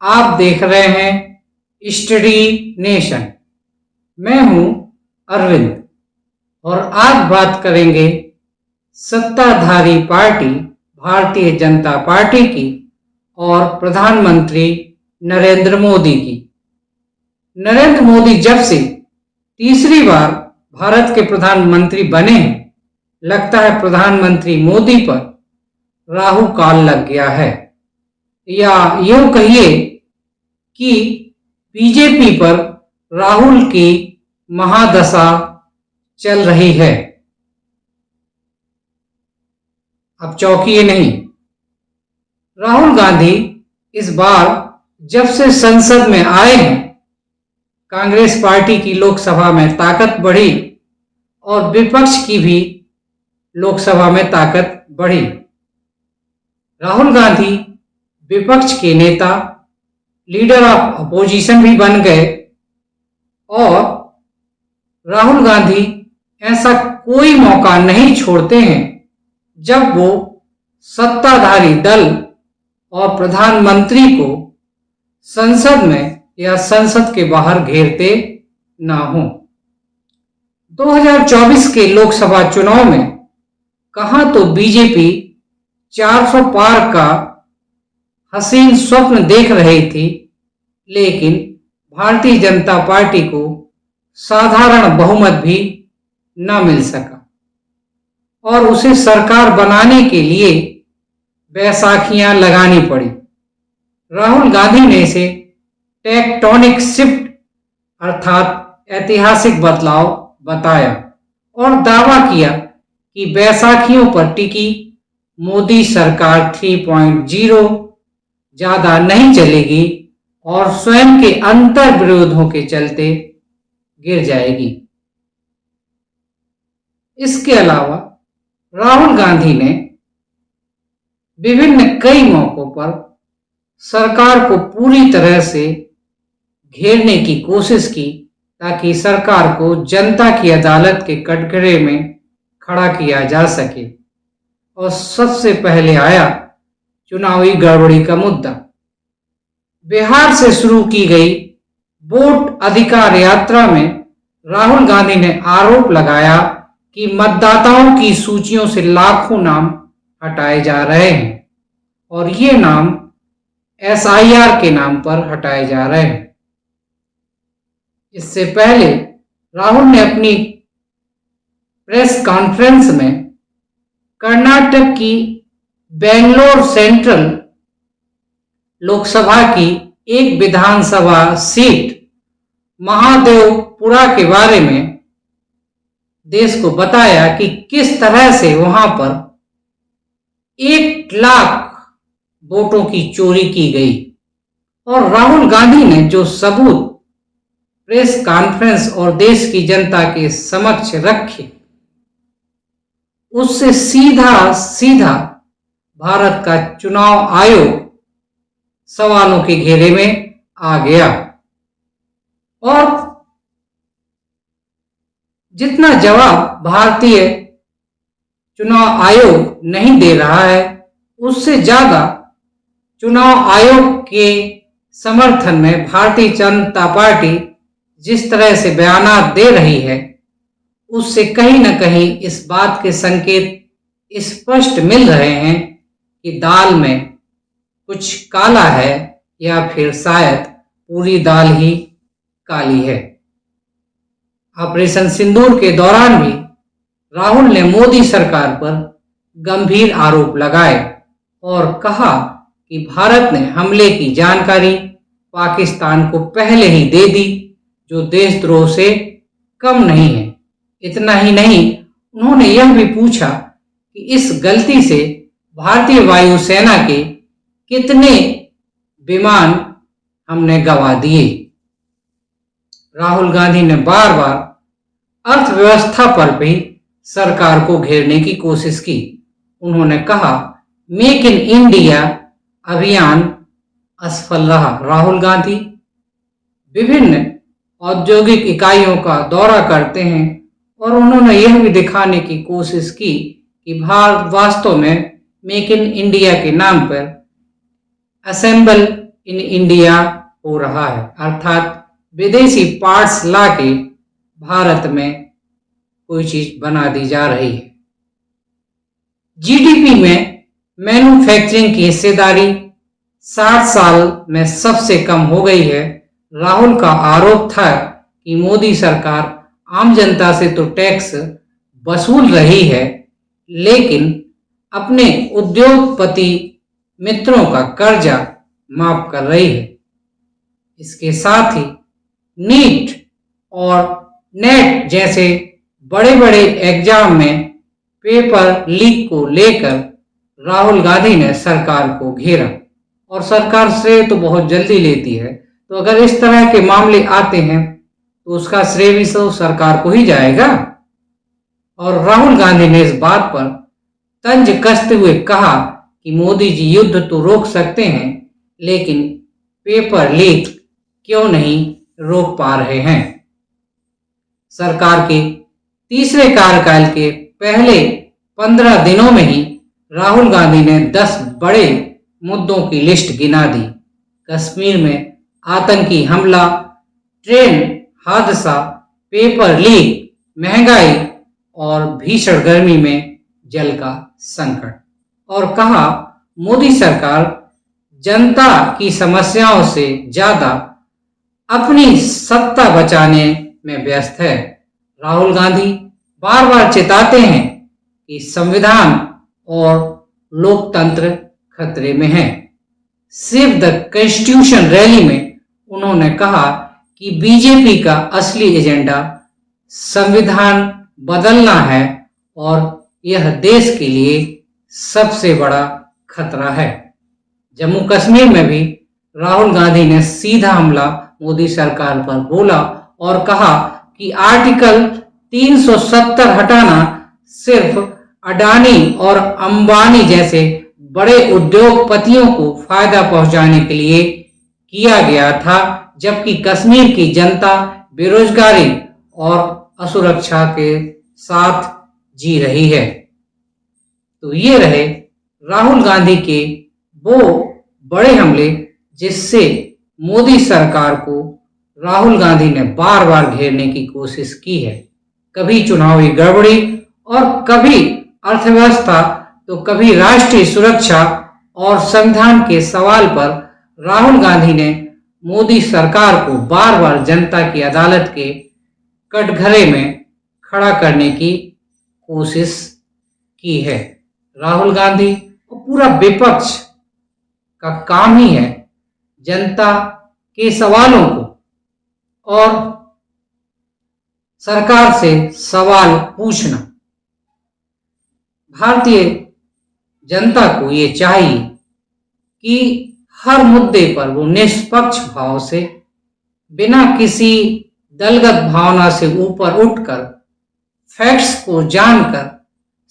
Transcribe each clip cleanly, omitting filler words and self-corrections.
आप देख रहे हैं स्टडी नेशन। मैं हूं अरविंद और आज बात करेंगे सत्ताधारी पार्टी भारतीय जनता पार्टी की और प्रधानमंत्री नरेंद्र मोदी की। नरेंद्र मोदी जब से तीसरी बार भारत के प्रधानमंत्री बने हैं, लगता है प्रधानमंत्री मोदी पर राहु काल लग गया है, या यूं कहिए कि बीजेपी पर राहुल की महादशा चल रही है। अब चौंकिए नहीं, राहुल गांधी इस बार जब से संसद में आए हैं, कांग्रेस पार्टी की लोकसभा में ताकत बढ़ी और विपक्ष की भी लोकसभा में ताकत बढ़ी। राहुल गांधी विपक्ष के नेता, लीडर ऑफ अपोजिशन भी बन गए और राहुल गांधी ऐसा कोई मौका नहीं छोड़ते हैं जब वो सत्ताधारी दल और प्रधानमंत्री को संसद में या संसद के बाहर घेरते ना हो। 2024 के लोकसभा चुनाव में कहां तो बीजेपी 400 पार का हसीन स्वप्न देख रही थी, लेकिन भारतीय जनता पार्टी को साधारण बहुमत भी न मिल सका और उसे सरकार बनाने के लिए बैसाखियां लगानी पड़ी। राहुल गांधी ने इसे टेक्टोनिक शिफ्ट अर्थात ऐतिहासिक बदलाव बताया और दावा किया कि बैसाखियों पर टिकी मोदी सरकार 3.0 ज्यादा नहीं चलेगी और स्वयं के अंतर विरोधों के चलते गिर जाएगी। इसके अलावा राहुल गांधी ने विभिन्न कई मौकों पर सरकार को पूरी तरह से घेरने की कोशिश की ताकि सरकार को जनता की अदालत के कटघरे में खड़ा किया जा सके। और सबसे पहले आया चुनावी गड़बड़ी का मुद्दा। बिहार से शुरू की गई वोट अधिकार यात्रा में राहुल गांधी ने आरोप लगाया कि मतदाताओं की सूचियों से लाखों नाम हटाए जा रहे हैं और ये नाम SIR के नाम पर हटाए जा रहे हैं। इससे पहले राहुल ने अपनी प्रेस कॉन्फ्रेंस में कर्नाटक की बेंगलोर सेंट्रल लोकसभा की एक विधानसभा सीट महादेवपुरा के बारे में देश को बताया कि किस तरह से वहां पर 1 लाख वोटों की चोरी की गई। और राहुल गांधी ने जो सबूत प्रेस कॉन्फ्रेंस और देश की जनता के समक्ष रखे, उससे सीधा सीधा भारत का चुनाव आयोग सवालों के घेरे में आ गया और जितना जवाब भारतीय चुनाव आयोग नहीं दे रहा है, उससे ज्यादा चुनाव आयोग के समर्थन में भारतीय जनता पार्टी जिस तरह से बयानात दे रही है, उससे कहीं न कहीं इस बात के संकेत स्पष्ट मिल रहे हैं कि दाल में कुछ काला है या फिर शायद पूरी दाल ही काली है। ऑपरेशन सिंदूर के दौरान भी राहुल ने मोदी सरकार पर गंभीर आरोप लगाए और कहा कि भारत ने हमले की जानकारी पाकिस्तान को पहले ही दे दी, जो देशद्रोह से कम नहीं है। इतना ही नहीं, उन्होंने यह भी पूछा कि इस गलती से भारतीय वायुसेना के कितने विमान हमने गंवा दिए। राहुल गांधी ने बार बार अर्थव्यवस्था पर भी सरकार को घेरने की कोशिश की। उन्होंने कहा मेक इन इंडिया अभियान असफल रहा। राहुल गांधी विभिन्न औद्योगिक इकाइयों का दौरा करते हैं और उन्होंने यह भी दिखाने की कोशिश की कि भारत वास्तव में मेक इन इंडिया के नाम पर असेंबल इन इंडिया हो रहा है, अर्थात विदेशी पार्ट्स लाके भारत में कोई चीज बना दी जा रही है। जीडीपी में मैन्युफैक्चरिंग की हिस्सेदारी 60 साल में सबसे कम हो गई है। राहुल का आरोप था कि मोदी सरकार आम जनता से तो टैक्स वसूल रही है, लेकिन अपने उद्योगपति मित्रों का कर्जा माफ कर रही है। इसके साथ ही नीट और नेट जैसे बड़े बड़े एग्जाम में पेपर लीक को लेकर राहुल गांधी ने सरकार को घेरा और सरकार श्रेय तो बहुत जल्दी लेती है। तो अगर इस तरह के मामले आते हैं तो उसका श्रेय भी तो सरकार को ही जाएगा। और राहुल गांधी ने इस बात पर तंज कसते हुए कहा कि मोदी जी युद्ध तो रोक सकते हैं, लेकिन पेपर लीक क्यों नहीं रोक पा रहे हैं। सरकार के तीसरे कार्यकाल के पहले 15 दिनों में ही राहुल गांधी ने 10 बड़े मुद्दों की लिस्ट गिना दी। कश्मीर में आतंकी हमला, ट्रेन हादसा, पेपर लीक, महंगाई और भीषण गर्मी में जल का संकट। और कहा मोदी सरकार जनता की समस्याओं से ज्यादा अपनी सत्ता बचाने में व्यस्त है। राहुल गांधी बार बार चेताते हैं कि संविधान और लोकतंत्र खतरे में है। सेव द कॉन्स्टिट्यूशन रैली में उन्होंने कहा कि बीजेपी का असली एजेंडा संविधान बदलना है और यह देश के लिए सबसे बड़ा खतरा है। जम्मू कश्मीर में भी राहुल गांधी ने सीधा हमला मोदी सरकार पर बोला और कहा कि आर्टिकल 370 हटाना सिर्फ अडानी और अंबानी जैसे बड़े उद्योगपतियों को फायदा पहुंचाने के लिए किया गया था, जबकि कश्मीर की जनता बेरोजगारी और असुरक्षा के साथ जी रही है। तो ये रहे राहुल गांधी के वो बड़े हमले जिससे मोदी सरकार को राहुल गांधी ने बार बार घेरने की कोशिश की है। कभी चुनावी गड़बड़ी और कभी अर्थव्यवस्था तो कभी राष्ट्रीय सुरक्षा और संविधान के सवाल पर राहुल गांधी ने मोदी सरकार को बार बार जनता की अदालत के कटघरे में खड़ा करने की कोशिश की है। राहुल गांधी और पूरा विपक्ष का काम ही है जनता के सवालों को और सरकार से सवाल पूछना। भारतीय जनता को ये चाहिए कि हर मुद्दे पर वो निष्पक्ष भाव से, बिना किसी दलगत भावना से ऊपर उठकर, फैक्ट्स को जानकर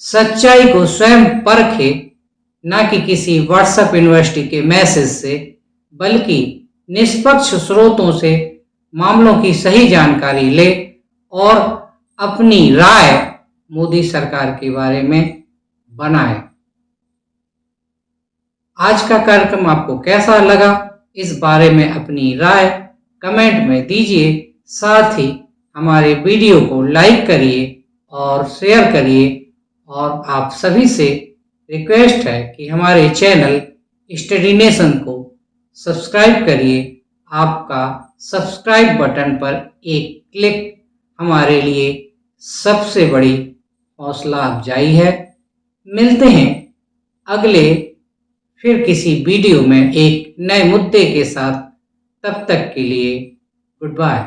सच्चाई को स्वयं परखे, न कि किसी व्हाट्सएप यूनिवर्सिटी के मैसेज से, बल्कि निष्पक्ष स्रोतों से मामलों की सही जानकारी ले और अपनी राय मोदी सरकार के बारे में बनाए। आज का कार्यक्रम आपको कैसा लगा, इस बारे में अपनी राय कमेंट में दीजिए। साथ ही हमारे वीडियो को लाइक करिए और शेयर करिए। और आप सभी से रिक्वेस्ट है कि हमारे चैनल स्टडी नेशन को सब्सक्राइब करिए। आपका सब्सक्राइब बटन पर एक क्लिक हमारे लिए सबसे बड़ी हौसला अफजाई है। मिलते हैं अगले फिर किसी वीडियो में एक नए मुद्दे के साथ। तब तक के लिए गुड बाय।